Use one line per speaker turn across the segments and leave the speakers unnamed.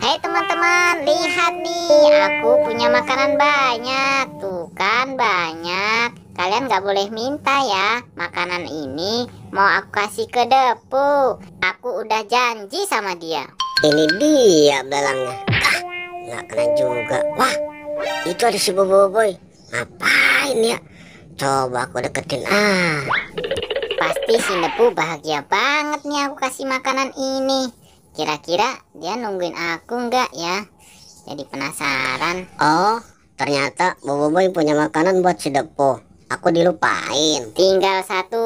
Hai teman-teman, lihat nih, aku punya makanan banyak. Tuh kan banyak. Kalian gak boleh minta ya. Makanan ini mau aku kasih ke Depu. Aku udah janji sama dia.
Ini dia belangnya. Nggak kena juga. Wah, itu ada si Boboiboy. Ngapain ya? Coba aku deketin.
Pasti si Depu bahagia banget nih aku kasih makanan ini. Kira-kira dia nungguin aku nggak ya? Jadi penasaran.
Oh, ternyata Boboiboy punya makanan buat si Depo. Aku dilupain.
Tinggal satu.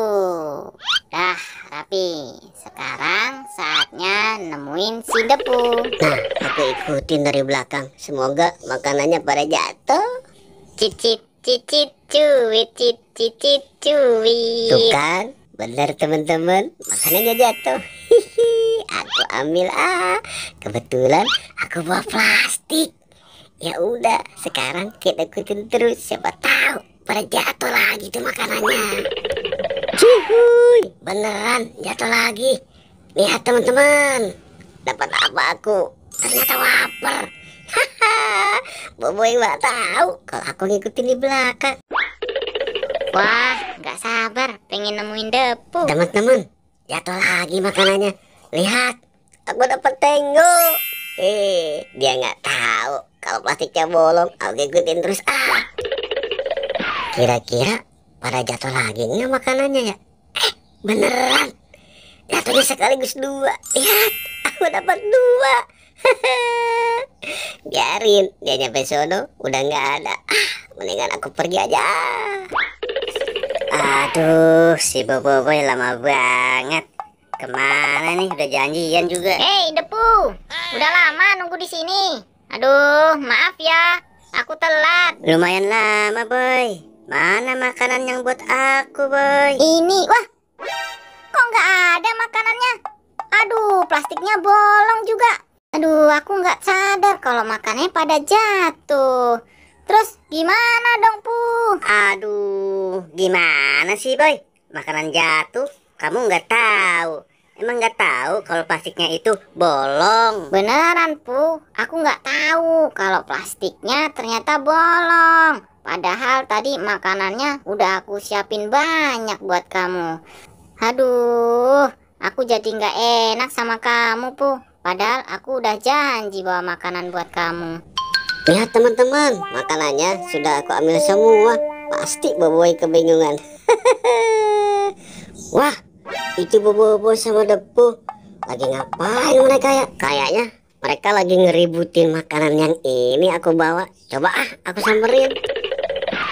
Dah rapi. Sekarang saatnya nemuin si Depu.
Nah, aku ikutin dari belakang. Semoga makanannya pada jatuh.
Cicit cicit cuit, cicit cuit.
Tuh kan, benar teman-teman, makanannya jatuh. Aku ambil kebetulan aku bawa plastik. Ya udah, sekarang kita ikutin terus, siapa tahu pada jatuh lagi tuh makanannya. Cihuy, beneran jatuh lagi. Lihat teman-teman, dapat apa aku? Ternyata wafer. Boboiboy nggak tahu kalau aku ngikutin di belakang.
Wah, nggak sabar pengen nemuin Depu.
Teman-teman, jatuh lagi makanannya. Lihat, aku dapat tenggo. Dia nggak tahu kalau plastiknya bolong. Aku ikutin terus. Kira-kira pada jatuh lagi nggak makanannya ya? Beneran, jatuhnya sekaligus dua. Lihat, aku dapat dua. Biarin dia nyampe sono udah nggak ada. Mendingan aku pergi aja. Aduh, si Boboiboy lama banget. Kemana nih? Udah janjian juga.
Hei Depu, udah lama nunggu di sini. Aduh, maaf ya, aku telat.
Lumayan lama, Boy. Mana makanan yang buat aku, Boy?
Ini, wah, kok nggak ada makanannya? Aduh, plastiknya bolong juga. Aduh, aku nggak sadar kalau makanannya pada jatuh. Terus gimana dong, Pu?
Aduh, gimana sih, Boy? Makanan jatuh, kamu nggak tahu. Emang nggak tahu kalau plastiknya itu bolong?
Beneran, Pu. Aku nggak tahu kalau plastiknya ternyata bolong. Padahal tadi makanannya udah aku siapin banyak buat kamu. Aduh, aku jadi nggak enak sama kamu, Pu. Padahal aku udah janji bawa makanan buat kamu.
Lihat teman-teman, makanannya sudah aku ambil semua. Pasti Boboiboy kebingungan. Wah, itu Boboiboy sama Depu lagi ngapain mereka ya? Kayaknya mereka lagi ngeributin makanan yang ini aku bawa. Coba aku samperin.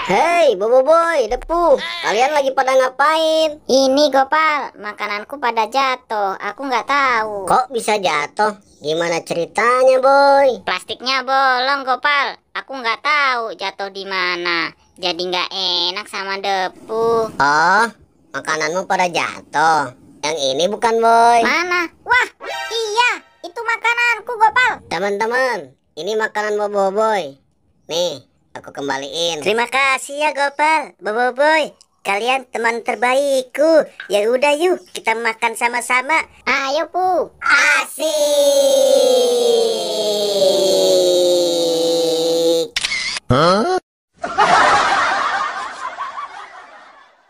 Hei Boboiboy, Depu, kalian lagi pada ngapain?
Ini Gopal, makananku pada jatuh. Aku nggak tahu.
Kok bisa jatuh? Gimana ceritanya, Boy?
Plastiknya bolong, Gopal. Aku nggak tahu jatuh di mana. Jadi nggak enak sama Depu.
Oh, makananmu pada jatuh. Yang ini bukan, Boy.
Mana? Wah, iya, itu makananku, Gopal.
Teman-teman, ini makanan Boboiboy. Nih, aku kembaliin. Terima kasih ya, Gopal, Boboiboy. Kalian teman terbaikku. Ya udah yuk, kita makan sama-sama.
Ayo, Pu.
Asik.
Huh?